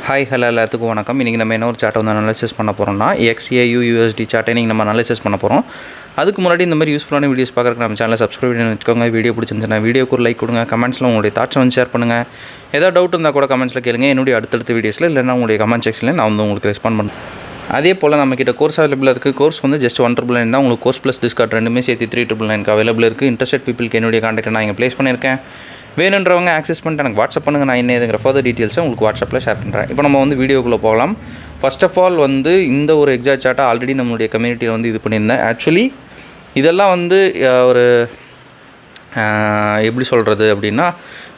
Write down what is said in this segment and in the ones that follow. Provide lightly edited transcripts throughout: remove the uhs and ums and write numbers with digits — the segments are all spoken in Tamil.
ஹாய் ஹலோ எல்லாத்துக்கும் வணக்கம். இன்றைக்கி நம்ம என்ன ஒரு சார்ட்டை வந்து அனலைசிஸ் பண்ண போகிறோம்னா XAU USD சார்ட்டை இன்றைக்கி நம்ம அனலைசிஸ் பண்ண போகிறோம். அதுக்கு முன்னாடி இந்த மாதிரி யூஸ்ஃபுல்லான வீடியோஸ் பார்க்குறதுக்கு நம்ம சேனலை சப்ஸ்கிரைப் பண்ணி வச்சுக்கோங்க. வீடியோ பிடிச்சிருந்துச்சுன்னா வீடியோக்கு ஒரு லைக் கொடுங்க. கமெண்ட்ஸில் உங்களுடைய தாட்ஸை வந்து ஷேர் பண்ணுங்கள். ஏதாவது டவுட் இருந்தால் கூட கமெண்ட்ஸில் கேளுங்க. என்னுடைய அடுத்தடுத்த வீடியோஸில் இல்லைனா உங்களுடைய கமெண்ட் செக்ஷனில் நான் வந்து உங்களுக்கு ரெஸ்பாண்ட் பண்ணுறேன். அதே போல் நம்மக்கிட்ட கோர்ஸ் அவைலபிளாக இருக்குது. கோர்ஸ் வந்து ஜஸ்ட் 1,999 தான். உங்களுக்கு கோர்ஸ் ப்ளஸ் டிஸ்கவுண்ட் ரெண்டுமே சேர்த்து 3,999 அவைலபிள் இருக்குது. இன்ட்ரெஸ்டட் பீப்புளுக்கு என்னுடைய கான்டாக்ட் நான் இங்கே ப்ளேஸ் பண்ணியிருக்கேன். வேணுன்றவங்க ஆக்சஸ் பண்ணிட்டு எனக்கு வாட்ஸ்அப் பண்ணுங்கள். நான் என்னதுங்கிற ஃபர்தர் டீட்டெயில்ஸை உங்களுக்கு வாட்ஸ்அப்பில் ஷேர் பண்ணுறேன். இப்போ நம்ம வந்து வீடியோக்குள்ளே போகலாம். ஃபர்ஸ்ட் ஆஃப் ஆல் வந்து இந்த ஒரு எக்ஸாக்ட் சார்ட்டை ஆல்ரெடி நம்மளுடைய கம்யூனிட்டியில் வந்து இது பண்ணியிருந்தேன். ஆக்சுவலி இதெல்லாம் வந்து ஒரு எப்படி சொல்கிறது அப்படின்னா,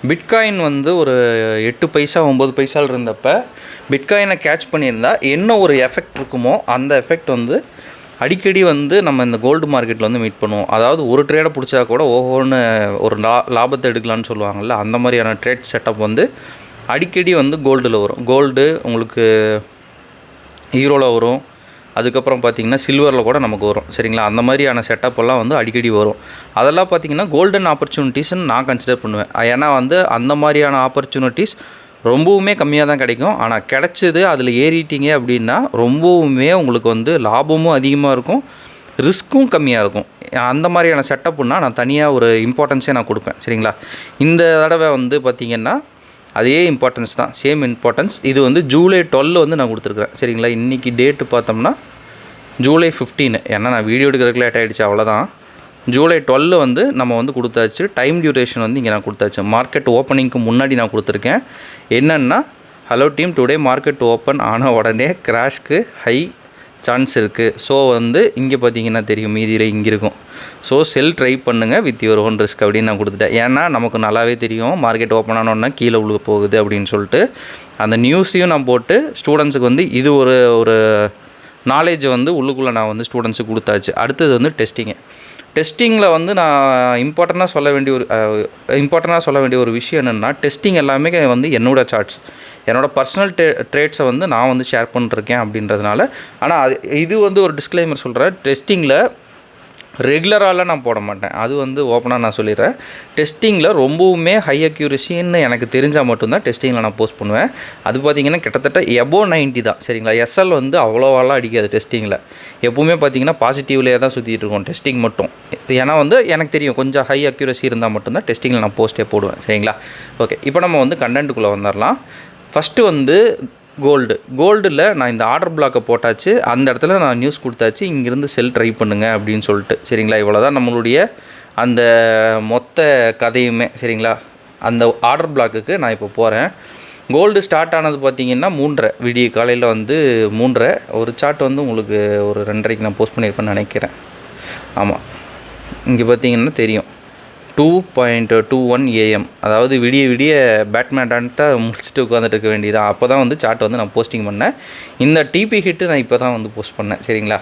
பிட்காயின் வந்து ஒரு 8 பைசா 9 பைசாவில் இருந்தப்போ பிட்காயினை கேட்ச் பண்ணியிருந்தா என்ன ஒரு எஃபெக்ட் இருக்குமோ அந்த எஃபெக்ட் வந்து அடிக்கடி வந்து நம்ம இந்த கோல்டு மார்க்கெட்டில் வந்து மீட் பண்ணுவோம். அதாவது ஒரு ட்ரேடை பிடிச்சா கூட ஒவ்வொன்று ஒரு லாபத்தை எடுக்கலான்னு சொல்லுவாங்கள்ல, அந்த மாதிரியான ட்ரேட் செட்டப் வந்து அடிக்கடி வந்து கோல்டில் வரும். கோல்டு உங்களுக்கு ஹீரோவில் வரும், அதுக்கப்புறம் பார்த்திங்கன்னா சில்வரில் கூட நமக்கு வரும். சரிங்களா, அந்த மாதிரியான செட்டப்பெல்லாம் வந்து அடிக்கடி வரும். அதெல்லாம் பார்த்திங்கன்னா கோல்டன் ஆப்பர்ச்சுனிட்டிஸ்ன்னு நான் கன்சிடர் பண்ணுவேன். ஏன்னா வந்து அந்த மாதிரியான ஆப்பர்ச்சுனிட்டிஸ் ரொம்பவுமே கம்மியாக தான் கிடைக்கும். ஆனால் கிடச்சிது அதில் ஏறிட்டீங்க அப்படின்னா ரொம்பவுமே உங்களுக்கு வந்து லாபமும் அதிகமாக இருக்கும், ரிஸ்க்கும் கம்மியாக இருக்கும். அந்த மாதிரியான செட்டப்புன்னா நான் தனியாக ஒரு இம்பார்ட்டன்ஸே நான் கொடுப்பேன். சரிங்களா, இந்த தடவை வந்து பார்த்திங்கன்னா அதே இம்பார்ட்டன்ஸ் தான், சேம் இம்பார்ட்டன்ஸ். இது வந்து ஜூலை 12 வந்து நான் கொடுத்துருக்குறேன். சரிங்களா, இன்றைக்கி டேட்டு பார்த்தோம்னா ஜூலை 15. ஏன்னா நான் வீடியோ எடுக்கிறதுக்கு லேட் ஆகிடுச்சு, அவ்வளோதான். ஜூலை 12 வந்து நம்ம வந்து கொடுத்தாச்சு. டைம் டியூரேஷன் வந்து இங்கே நான் கொடுத்தாச்சு. மார்க்கெட் ஓப்பனிங்க்கு முன்னாடி நான் கொடுத்துருக்கேன். என்னென்னா, hello team, today market open ஆன உடனே கிராஷ்க்கு ஹை சான்ஸ் இருக்குது. ஸோ வந்து இங்கே பார்த்தீங்கன்னா தெரியும், மீதியில் இங்கே இருக்கும். ஸோ செல் ட்ரை பண்ணுங்கள் வித் யுவர் ஓன் ரிஸ்க் அப்படின்னு நான் கொடுத்துட்டேன். ஏன்னா நமக்கு நல்லாவே தெரியும் மார்க்கெட் ஓப்பன் ஆனோன்னா கீழே உழுக போகுது அப்படின்னு சொல்லிட்டு அந்த நியூஸையும் நான் போட்டு ஸ்டூடெண்ட்ஸுக்கு வந்து இது ஒரு நாலேஜ் வந்து உள்ளுக்குள்ளே நான் வந்து ஸ்டூடெண்ட்ஸுக்கு கொடுத்தாச்சு. அடுத்தது வந்து டெஸ்டிங்கில் வந்து நான் இம்பார்ட்டண்ட்டாக சொல்ல வேண்டிய ஒரு விஷயம் என்னென்னா, டெஸ்டிங் எல்லாமே வந்து என்னோடய சார்ட்ஸ், என்னோடய பர்சனல் ட்ரேட்ஸை வந்து நான் வந்து ஷேர் பண்ணிருக்கேன் அப்படின்றதுனால. ஆனால் இது வந்து ஒரு டிஸ்க்ளைமர் சொல்கிறேன், டெஸ்டிங்கில் ரெகுலராலாம் நான் போட மாட்டேன். அது வந்து ஓப்பனாக நான் சொல்லிடுறேன். டெஸ்டிங்கில் ரொம்பவுமே ஹை அக்யூரஸின்னு எனக்கு தெரிஞ்சால் மட்டும்தான் டெஸ்டிங்கில் நான் போஸ்ட் பண்ணுவேன். அது பார்த்திங்கன்னா கிட்டத்தட்ட எபோவ் 90 தான். சரிங்களா, எஸ்எல் வந்து அவ்வளோவாலாம் அடிக்காது டெஸ்டிங்கில். எப்போவுமே பார்த்திங்கன்னா பாசிட்டிவ்லேயே தான் சுற்றிட்டு இருக்கோம் டெஸ்டிங் மட்டும். ஏன்னா வந்து எனக்கு தெரியும் கொஞ்சம் ஹை அக்யூரஸி இருந்தால் மட்டும்தான் டெஸ்டிங்கில் நான் போஸ்ட்டே போடுவேன். சரிங்களா, ஓகே. இப்போ நம்ம வந்து கண்டென்ட்டுக்குள்ளே வந்துடலாம். ஃபஸ்ட்டு வந்து கோல்டில் நான் இந்த ஆர்டர் பிளாக்கை போட்டாச்சு. அந்த இடத்துல நான் நியூஸ் கொடுத்தாச்சு, இங்கேருந்து செல் ட்ரை பண்ணுங்கள் அப்படின்னு சொல்லிட்டு. சரிங்களா, இவ்வளோ தான் நம்மளுடைய அந்த மொத்த கதையுமே. சரிங்களா, அந்த ஆர்டர் பிளாக்குக்கு நான் இப்போ போகிறேன். கோல்டு ஸ்டார்ட் ஆனது பார்த்திங்கன்னா 3:30 விடிய காலையில் வந்து 3:30. ஒரு சார்ட் வந்து உங்களுக்கு ஒரு 2:30க்கு நான் போஸ்ட் பண்ணியிருப்பேன்னு நினைக்கிறேன். ஆமாம், இங்கே பார்த்திங்கன்னா தெரியும் 2:21 AM. அதாவது விடிய பேட்மேன்ட்டான்ட்ட முடிச்சுட்டு உட்காந்துட்டு இருக்க வேண்டியதான். அப்போ தான் வந்து சார்ட் வந்து நான் போஸ்டிங் பண்ணேன். இந்த டிபி ஹிட்டு நான் இப்போ தான் வந்து போஸ்ட் பண்ணேன். சரிங்களா,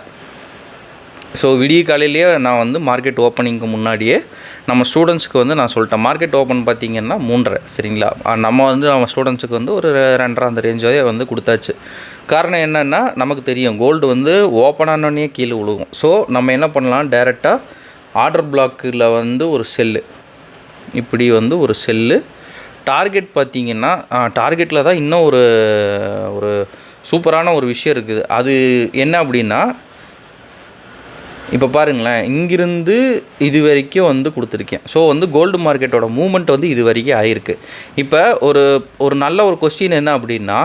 ஸோ விடிய காலையிலேயே நான் வந்து மார்க்கெட் ஓப்பனிங்க்கு முன்னாடியே நம்ம ஸ்டூடெண்ட்ஸ்க்கு வந்து நான் சொல்லிட்டேன். மார்க்கெட் ஓப்பன் பார்த்திங்கன்னா 3:30. சரிங்களா, நம்ம ஸ்டூடெண்ட்ஸுக்கு வந்து ஒரு 2:30 அந்த ரேஞ்சாவே வந்து கொடுத்தாச்சு. காரணம் என்னென்னா, நமக்கு தெரியும் கோல்டு வந்து ஓப்பன் ஆனோடனே கீழே விழுகும். ஸோ நம்ம என்ன பண்ணலாம், டைரெக்டாக ஆர்டர் பிளாக்கில் வந்து ஒரு செல்லு, இப்படி வந்து ஒரு செல்லு டார்கெட் பார்த்திங்கன்னா, டார்கெட்டில் தான் இன்னும் ஒரு சூப்பரான ஒரு விஷயம் இருக்குது. அது என்ன அப்படின்னா, இப்போ பாருங்களேன், இங்கிருந்து இது வரைக்கும் வந்து கொடுத்துருக்கேன். ஸோ வந்து கோல்டு மார்க்கெட்டோட மூவ்மெண்ட் வந்து இது வரைக்கும் ஆகிருக்கு. இப்போ ஒரு நல்ல ஒரு கொஸ்டின் என்ன அப்படின்னா,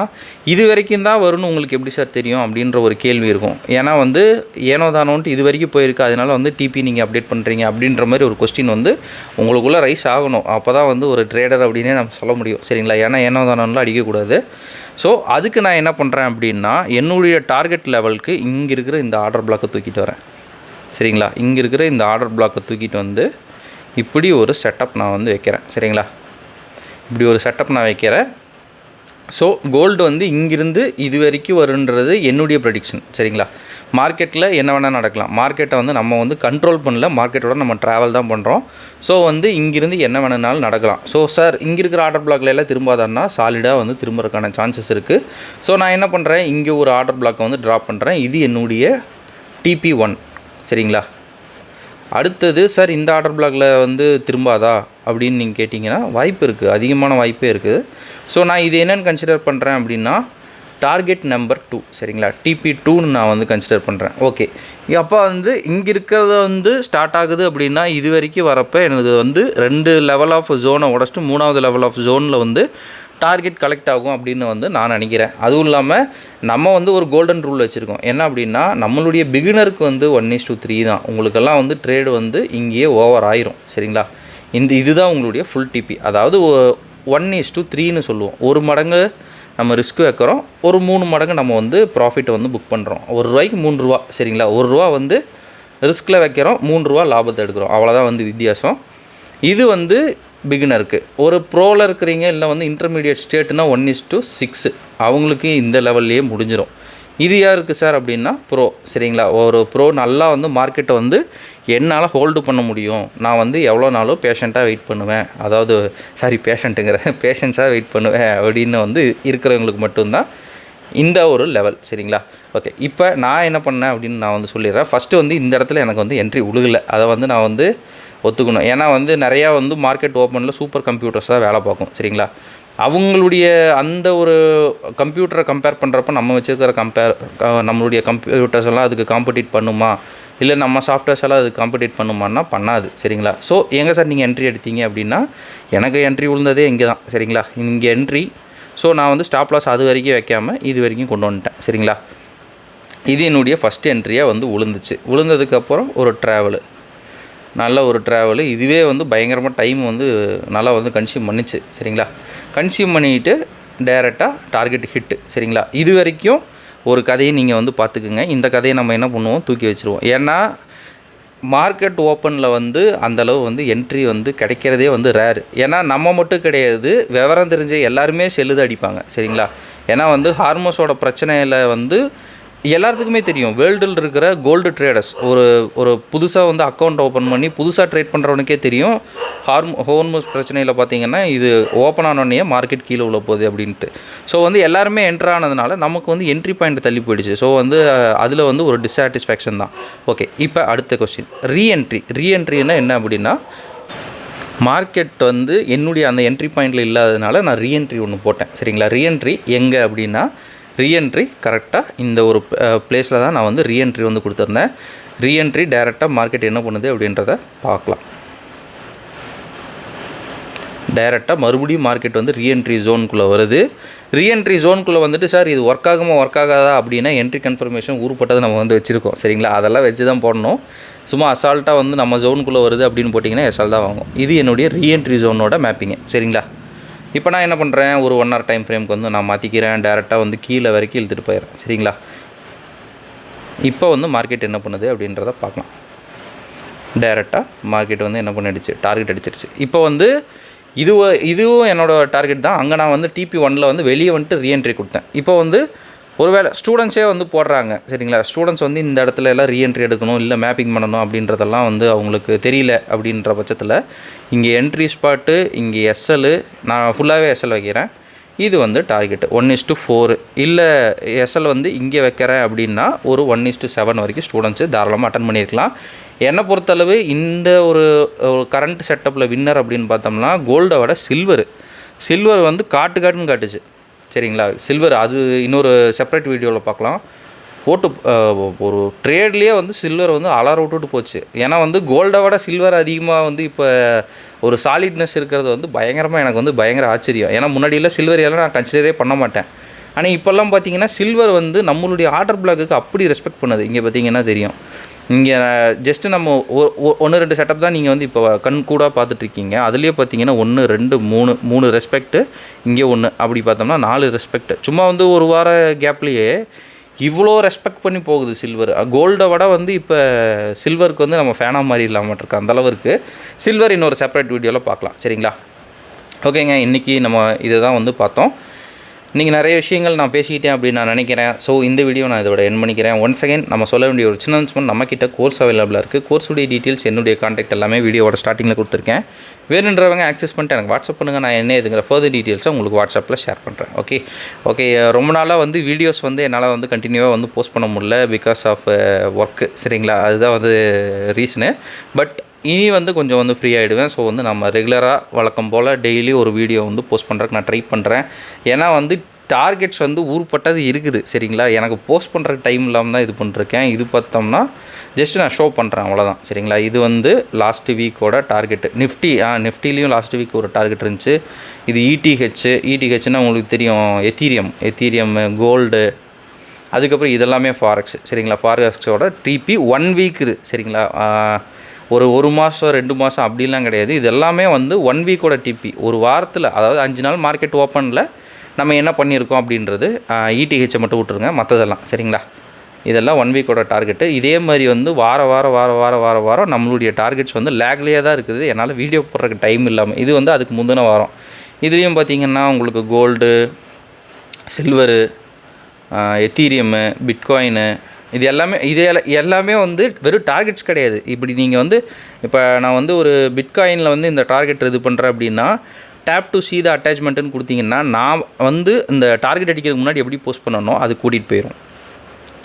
இது வரைக்கும் தான் வரும்னு உங்களுக்கு எப்படி சார் தெரியும் அப்படின்ற ஒரு கேள்வி இருக்கும். ஏன்னா வந்து ஏனோ தானோன்ட்டு இது வரைக்கும் போயிருக்கு, அதனால் வந்து டிபி நீங்கள் அப்டேட் பண்ணுறீங்க அப்படின்ற மாதிரி ஒரு கொஸ்டின் வந்து உங்களுக்குள்ளே ரைஸ் ஆகணும். அப்போ தான் வந்து ஒரு ட்ரேடர் அப்படின்னே நம்ம சொல்ல முடியும். சரிங்களா, ஏன்னா ஏனோ தானோன்லாம் அடிக்கக்கூடாது. ஸோ அதுக்கு நான் என்ன பண்ணுறேன் அப்படின்னா, என்னுடைய டார்கெட் லெவலுக்கு இங்கே இருக்கிற இந்த ஆர்டர் பிளாக்கை தூக்கிட்டு வரேன். சரிங்களா, இங்கே இருக்கிற இந்த ஆர்டர் பிளாக்கை தூக்கிட்டு வந்து இப்படி ஒரு செட்டப் நான் வந்து வைக்கிறேன். சரிங்களா, இப்படி ஒரு செட்டப் நான் வைக்கிறேன். ஸோ கோல்டு வந்து இங்கிருந்து இது வரைக்கும் வருன்றது என்னுடைய ப்ரெடிக்ஷன். சரிங்களா, மார்க்கெட்டில் என்ன வேணால் நடக்கலாம். மார்க்கெட்டை வந்து நம்ம வந்து கண்ட்ரோல் பண்ணல, மார்க்கெட்டோட நம்ம ட்ராவல் தான் பண்ணுறோம். ஸோ வந்து இங்கிருந்து என்ன வேணுனாலும் நடக்கலாம். ஸோ சார் இங்கே இருக்கிற ஆர்டர் பிளாக்ல எல்லாம் திரும்பாதான்னா சாலிடாக வந்து திரும்புறதுக்கான சான்சஸ் இருக்குது. ஸோ நான் என்ன பண்ணுறேன், இங்கே ஒரு ஆர்டர் பிளாக்கை வந்து ட்ராப் பண்ணுறேன். இது என்னுடைய TP1. சரிங்களா, அடுத்தது சார் இந்த ஆர்டர் பிளாக்ல வந்து திரும்பாதா அப்படின்னு நீங்கள் கேட்டிங்கன்னா வாய்ப்பு இருக்குது, அதிகமான வாய்ப்பே இருக்குது. ஸோ நான் இது என்னென்னு கன்சிடர் பண்ணுறேன் அப்படின்னா, டார்கெட் நம்பர் 2 சரிங்களா, TP2ன்னு நான் வந்து கன்சிடர் பண்ணுறேன். ஓகே, அப்போ வந்து இங்கே இருக்கிறத வந்து ஸ்டார்ட் ஆகுது அப்படின்னா இது வரைக்கும் வரப்போ எனக்கு வந்து 2 லெவல் ஆஃப் ஜோனை உடச்சிட்டு 3வது லெவல் ஆஃப் ஜோனில் வந்து டார்கெட் கலெக்ட் ஆகும் அப்படின்னு வந்து நான் நினைக்கிறேன். அதுவும் இல்லாமல் நம்ம வந்து ஒரு கோல்டன் ரூல் வச்சுருக்கோம். என்ன அப்படின்னா நம்மளுடைய பிகினருக்கு வந்து 1:3 தான். உங்களுக்கெல்லாம் வந்து ட்ரேடு வந்து இங்கேயே ஓவர் ஆயிரும் சரிங்களா. இதுதான் உங்களுடைய ஃபுல் டிபி. அதாவது 1:3ன்னு சொல்லுவோம். 1 மடங்கு நம்ம ரிஸ்க் வைக்கிறோம், ஒரு 3 மடங்கு நம்ம வந்து ப்ராஃபிட்டை வந்து புக் பண்ணுறோம். ₹1 3 சரிங்களா. ₹1 வந்து ரிஸ்கில் வைக்கிறோம், ₹3 லாபத்தை எடுக்கிறோம். அவ்வளோதான் வந்து வித்தியாசம். இது வந்து பிகினருக்கு. ஒரு ப்ரோவில் இருக்கிறீங்க இல்லை வந்து இன்டர்மீடியட் ஸ்டேட்னா 1:6 அவங்களுக்கு இந்த லெவல்லையே முடிஞ்சிடும். இது யாருக்கு சார் அப்படின்னா ப்ரோ சரிங்களா. ஒரு ப்ரோ நல்லா வந்து மார்க்கெட்டை வந்து என்னால் ஹோல்டு பண்ண முடியும், நான் வந்து எவ்வளோ நாளும் பேஷண்ட்டாக வெயிட் பண்ணுவேன், அதாவது பேஷண்ட்ஸாக வெயிட் பண்ணுவேன் அப்படின்னு வந்து இருக்கிறவங்களுக்கு மட்டும்தான் இந்த ஒரு லெவல் சரிங்களா. ஓகே, இப்போ நான் என்ன பண்ணேன் அப்படின்னு நான் வந்து சொல்லிடுறேன். ஃபஸ்ட்டு வந்து இந்த இடத்துல எனக்கு வந்து என்ட்ரி உழுகலை, அதை வந்து நான் வந்து ஒத்துக்கணும். ஏன்னா வந்து நிறையா வந்து மார்க்கெட் ஓப்பனில் சூப்பர் கம்ப்யூட்டர்ஸ் தான் வேலை பார்க்கும் சரிங்களா. அவங்களுடைய அந்த ஒரு கம்ப்யூட்டரை கம்பேர் பண்ணுறப்ப நம்ம வச்சுருக்கிற நம்மளுடைய கம்ப்யூட்டர்ஸ் எல்லாம் அதுக்கு காம்படிட் பண்ணுமா, இல்லை நம்ம சாஃப்ட்வேர்ஸ் எல்லாம் அதுக்கு காம்படிட் பண்ணுமான்னா பண்ணாது சரிங்களா. ஸோ எங்கே சார் நீங்கள் என்ட்ரி எடுத்தீங்க அப்படின்னா எனக்கு என்ட்ரி விழுந்ததே இங்கே தான் சரிங்களா. இங்கே என்ட்ரி. ஸோ நான் வந்து ஸ்டாப் லாஸ் அது வரைக்கும் வைக்காமல் இது வரைக்கும் கொண்டு வந்துட்டேன் சரிங்களா. இது என்னுடைய ஃபஸ்ட்டு என்ட்ரியாக வந்து விழுந்ததுக்கப்புறம் ஒரு ட்ராவலு, நல்ல ஒரு ட்ராவலு. இதுவே வந்து பயங்கரமாக டைம் வந்து நல்லா வந்து கன்சியூம் பண்ணிச்சு சரிங்களா. கன்சியூம் பண்ணிவிட்டு டைரெக்டாக டார்கெட் ஹிட்டு சரிங்களா. இது வரைக்கும் ஒரு கதையை நீங்கள் வந்து பார்த்துக்குங்க. இந்த கதையை நம்ம என்ன பண்ணுவோம், தூக்கி வச்சுருவோம். ஏன்னா மார்க்கெட் ஓப்பனில் வந்து அந்தளவு வந்து என்ட்ரி வந்து கிடைக்கிறதே வந்து ரேரு. ஏன்னா நம்ம மட்டும் கிடையாது, விவரம் தெரிஞ்ச எல்லாருமே செல்லுது அடிப்பாங்க சரிங்களா. ஏன்னா வந்து ஹார்மோஸோட பிரச்சனையில் வந்து எல்லாத்துக்குமே தெரியும். வேர்ல்டில் இருக்கிற கோல்டு ட்ரேடர்ஸ் ஒரு புதுசாக வந்து அக்கௌண்ட் ஓப்பன் பண்ணி புதுசாக ட்ரேட் பண்ணுறவனுக்கே தெரியும் ஹார்மோஸ் பிரச்சனையில் பார்த்தீங்கன்னா இது ஓப்பன் ஆனோடனே மார்க்கெட் கீழே உள்ள போகுது அப்படின்ட்டு. ஸோ வந்து எல்லாருமே என்ட்ரு ஆனதுனால நமக்கு வந்து என்ட்ரி பாயிண்ட் தள்ளி போயிடுச்சு. ஸோ வந்து அதில் வந்து ஒரு டிஸாட்டிஸ்ஃபேக்ஷன் தான். ஓகே, இப்போ அடுத்த கொஸ்டின் ரீஎன்ட்ரின்னா என்ன அப்படின்னா, மார்க்கெட் வந்து என்னுடைய அந்த என்ட்ரி பாயிண்டில் இல்லாததுனால நான் ரீஎன்ட்ரி ஒன்று போட்டேன் சரிங்களா. ரீஎன்ட்ரி எங்கே அப்படின்னா, ரீஎன்ட்ரி கரெக்டாக இந்த ஒரு பிளேஸில் தான் நான் வந்து ரீஎன்ட்ரி வந்து கொடுத்துருந்தேன். ரீஎன்ட்ரி டைரெக்டாக மார்க்கெட் என்ன பண்ணுது அப்படின்றத பார்க்கலாம். டைரெக்டாக மறுபடியும் மார்க்கெட் வந்து ரீஎன்ட்ரி ஜோனுக்குள்ளே வருது. ரீஎன்ட்ரி ஜோனுக்குள்ளே வந்துட்டு சார் இது ஒர்க் ஆகாதா அப்படின்னா என்ட்ரி கன்ஃபர்மேஷன் ஊருப்பட்டதை நம்ம வந்து வச்சுருக்கோம் சரிங்களா. அதெல்லாம் வச்சு தான் போடணும். சும்மா அசால்ட்டாக வந்து நம்ம ஜோனுக்குள்ளே வருது அப்படின்னு போட்டிங்கன்னா அசால்ட்டாக வாங்கும். இது என்னுடைய ரீஎன்ட்ரி ஜோனோட மேப்பிங்கு சரிங்களா. இப்போ நான் என்ன பண்ணுறேன், ஒரு 1 hour டைம் ஃப்ரேமுக்கு வந்து நான் மாற்றிக்கிறேன். டேரெக்டாக வந்து கீழே வரைக்கும் இழுத்துட்டு போயிடுறேன் சரிங்களா. இப்போ வந்து மார்க்கெட் என்ன பண்ணுது அப்படின்றத பார்க்கலாம். டேரெக்டாக மார்க்கெட் வந்து என்ன பண்ணிடுச்சு, டார்கெட் அடிச்சிருச்சு. இப்போ வந்து இதுவும் என்னோடய டார்கெட் தான். அங்கே நான் வந்து TP1 வந்து வெளியே வந்துட்டு ரீஎன்ட்ரி கொடுத்தேன். இப்போ வந்து ஒருவேளை ஸ்டூடெண்ட்ஸே வந்து போடுறாங்க சரிங்களா. ஸ்டூடெண்ட்ஸ் வந்து இந்த இடத்துல எல்லாம் ரீஎன்ட்ரி எடுக்கணும், இல்லை மேப்பிங் பண்ணணும் அப்படின்றதெல்லாம் வந்து அவங்களுக்கு தெரியல அப்படின்ற பட்சத்தில் இங்கே என்ட்ரி ஸ்பாட்டு, இங்கே SL நான் ஃபுல்லாகவே SL வைக்கிறேன். இது வந்து டார்கெட்டு 1:4 இல்லை SL வந்து இங்கே வைக்கிறேன் அப்படின்னா ஒரு 1:7 வரைக்கும் ஸ்டூடெண்ட்ஸு தாராளமாக அட்டன் பண்ணியிருக்கலாம். என்னை பொறுத்தளவு இந்த ஒரு கரண்ட் செட்டப்பில் வின்னர் அப்படின்னு பார்த்தோம்னா கோல்டை விட சில்வர் வந்து காட்டுன்னு காட்டுச்சு சரிங்களா. சில்வர் அது இன்னொரு செப்பரேட் வீடியோவில் பார்க்கலாம். போட்டு ஒரு ட்ரேட்லேயே வந்து சில்வர் வந்து அலற விட்டுட்டு போச்சு. ஏன்னா வந்து கோல்டை விட சில்வர் அதிகமாக வந்து இப்போ ஒரு சாலிட்னஸ் இருக்கிறது வந்து பயங்கரமாக எனக்கு வந்து பயங்கர ஆச்சரியம். ஏன்னா முன்னாடியில் சில்வர் எல்லாம் நான் கன்சிடரே பண்ண மாட்டேன். ஆனால் இப்போல்லாம் பார்த்தீங்கன்னா சில்வர் வந்து நம்மளுடைய ஆர்டர் பிளாக்குக்கு அப்படி ரெஸ்பெக்ட் பண்ணுது. இங்கே பார்த்தீங்கன்னா தெரியும். இங்கே ஜஸ்ட்டு நம்ம 1-2 செட்டப் தான் நீங்கள் வந்து இப்போ கண் கூட பார்த்துட்ருக்கீங்க. அதுலேயே பார்த்தீங்கன்னா 1 2 3 ரெஸ்பெக்ட்டு, இங்கே 1 அப்படி பார்த்தோம்னா 4 ரெஸ்பெக்ட். சும்மா வந்து ஒரு வார கேப்லேயே இவ்வளோ ரெஸ்பெக்ட் பண்ணி போகுது சில்வர். கோல்டை விட வந்து இப்போ சில்வருக்கு வந்து நம்ம ஃபேனாக மாதிரி இல்லாமல் இருக்கோம். அந்தளவுக்கு சில்வர் இன்னொரு செப்பரேட் வீடியோவில் பார்க்கலாம் சரிங்களா. ஓகேங்க, இன்றைக்கி நம்ம இதை தான் வந்து பார்த்தோம். நீங்கள் நிறைய விஷயங்கள் நான் பேசிக்கிட்டேன் அப்படின்னு நான் நினைக்கிறேன். ஸோ இந்த வீடியோ நான் இதோட என் பண்ணிக்கிறேன். ஒன்ஸ் அகைன் நம்ம சொல்ல வேண்டிய ஒரு சின்ன அனௌன்ஸ்மெண்ட், நம்மக்கிட்ட கோர்ஸ் அவைலபிளாக இருக்குது. கோர்ஸுடைய டீட்டெயில்ஸ் என்னுடைய கான்டாக்ட் எல்லாமே வீடியோவோட ஸ்டார்டிங்கில் கொடுத்துருக்கேன். வேணுன்றவங்க ஆக்சஸ் பண்ணிட்டு எனக்கு வாட்ஸ்அப் பண்ணுங்கள். நான் என்ன இதுங்கிற ஃபர்தர் டீட்டெயில்ஸை உங்களுக்கு வாட்ஸ்அப்பில் ஷேர் பண்ணுறேன். ஓகே ரொம்ப நாளாக வந்து வீடியோஸ் வந்து என்னால் வந்து கண்டினியூவாக வந்து போஸ்ட் பண்ண முடியல பிகாஸ் ஆஃப் ஒர்க்கு சரிங்களா. அதுதான் வந்து ரீசனு. பட் இனி வந்து கொஞ்சம் வந்து ஃப்ரீ ஆகிடுவேன். ஸோ வந்து நம்ம ரெகுலராக வழக்கம் போல் டெய்லி ஒரு வீடியோ வந்து போஸ்ட் பண்ணுறதுக்கு நான் ட்ரை பண்ணுறேன். ஏன்னா வந்து டார்கெட்ஸ் வந்து ஊர்பட்டது இருக்குது சரிங்களா. எனக்கு போஸ்ட் பண்ணுற டைம் இல்லாமல் தான் இது பண்ணிருக்கேன். இது பார்த்தோம்னா ஜஸ்ட் நான் ஷோ பண்ணுறேன் அவ்வளோதான் சரிங்களா. இது வந்து லாஸ்ட்டு வீக்கோட டார்கெட்டு. நிஃப்டிலையும் லாஸ்ட் வீக் ஒரு டார்கெட் இருந்துச்சு. இது இடிஹெச்னா உங்களுக்கு தெரியும், எத்தீரியம் கோல்டு, அதுக்கப்புறம் இதெல்லாமே ஃபாரெக்ஸ் சரிங்களா. ஃபாரெக்ஸோட டிபி 1 வீக் இது சரிங்களா. ஒரு மாதம் 2 மாதம் அப்படிலாம் கிடையாது. இது எல்லாமே வந்து 1 வீக்கோட டிபி. ஒரு வாரத்தில், அதாவது 5 நாள் மார்க்கெட் ஓப்பனில் நம்ம என்ன பண்ணியிருக்கோம் அப்படின்றது. இடிஹெச்சை மட்டும் விட்டுருங்க, மற்றதெல்லாம் சரிங்களா. இதெல்லாம் 1 வீக்கோட டார்கெட்டு. இதே மாதிரி வந்து வாரம் நம்மளுடைய டார்கெட்ஸ் வந்து லேக்லேயே தான் இருக்குது. என்னால் வீடியோ போடுறதுக்கு டைம் இல்லாமல். இது வந்து அதுக்கு முந்தின வாரம். இதுலேயும் பார்த்திங்கன்னா உங்களுக்கு கோல்டு, சில்வரு, எத்தீரியம்மு, பிட்காயினு, இது எல்லாமே வந்து வெறும் டார்கெட்ஸ் கிடையாது. இப்படி நீங்கள் வந்து இப்போ நான் வந்து ஒரு பிட்காயினில் வந்து இந்த டார்கெட் இது பண்ணுறேன் அப்படின்னா, டேப் டு சி த அட்டாச்மெண்ட்டுன்னு கொடுத்தீங்கன்னா, நான் வந்து இந்த டார்கெட் அடிக்கிறதுக்கு முன்னாடி எப்படி போஸ்ட் பண்ணணும் அது கூட்டிகிட்டு போயிடும்.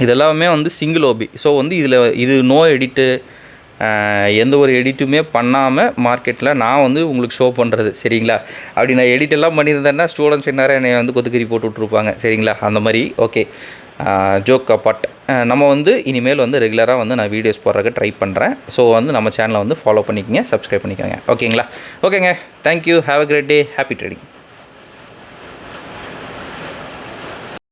இதெல்லாமே வந்து சிங்கிள் ஓபி. ஸோ வந்து இது நோ எடிட்டு, எந்த ஒரு எடிட்டுமே பண்ணாமல் மார்க்கெட்டில் நான் வந்து உங்களுக்கு ஷோ பண்ணுறது சரிங்களா. அப்படி நான் எடிட்டெல்லாம் பண்ணியிருந்தேன்னா ஸ்டூடெண்ட்ஸ் எந்நேரம் என்னை வந்து கொத்துக்கறி போட்டு விட்ருப்பாங்க சரிங்களா. அந்த மாதிரி ஓகே, ஜோக் அப்பார்ட். நம்ம வந்து இனிமேல் வந்து ரெகுலராக வந்து நான் வீடியோஸ் போடுறதுக்கு ட்ரை பண்ணுறேன். ஸோ வந்து நம்ம சேனலை வந்து ஃபாலோ பண்ணிக்கங்க, சப்ஸ்கிரைப் பண்ணிக்கோங்க. ஓகேங்களா. ஓகேங்க, thank you, have a great day, happy trading.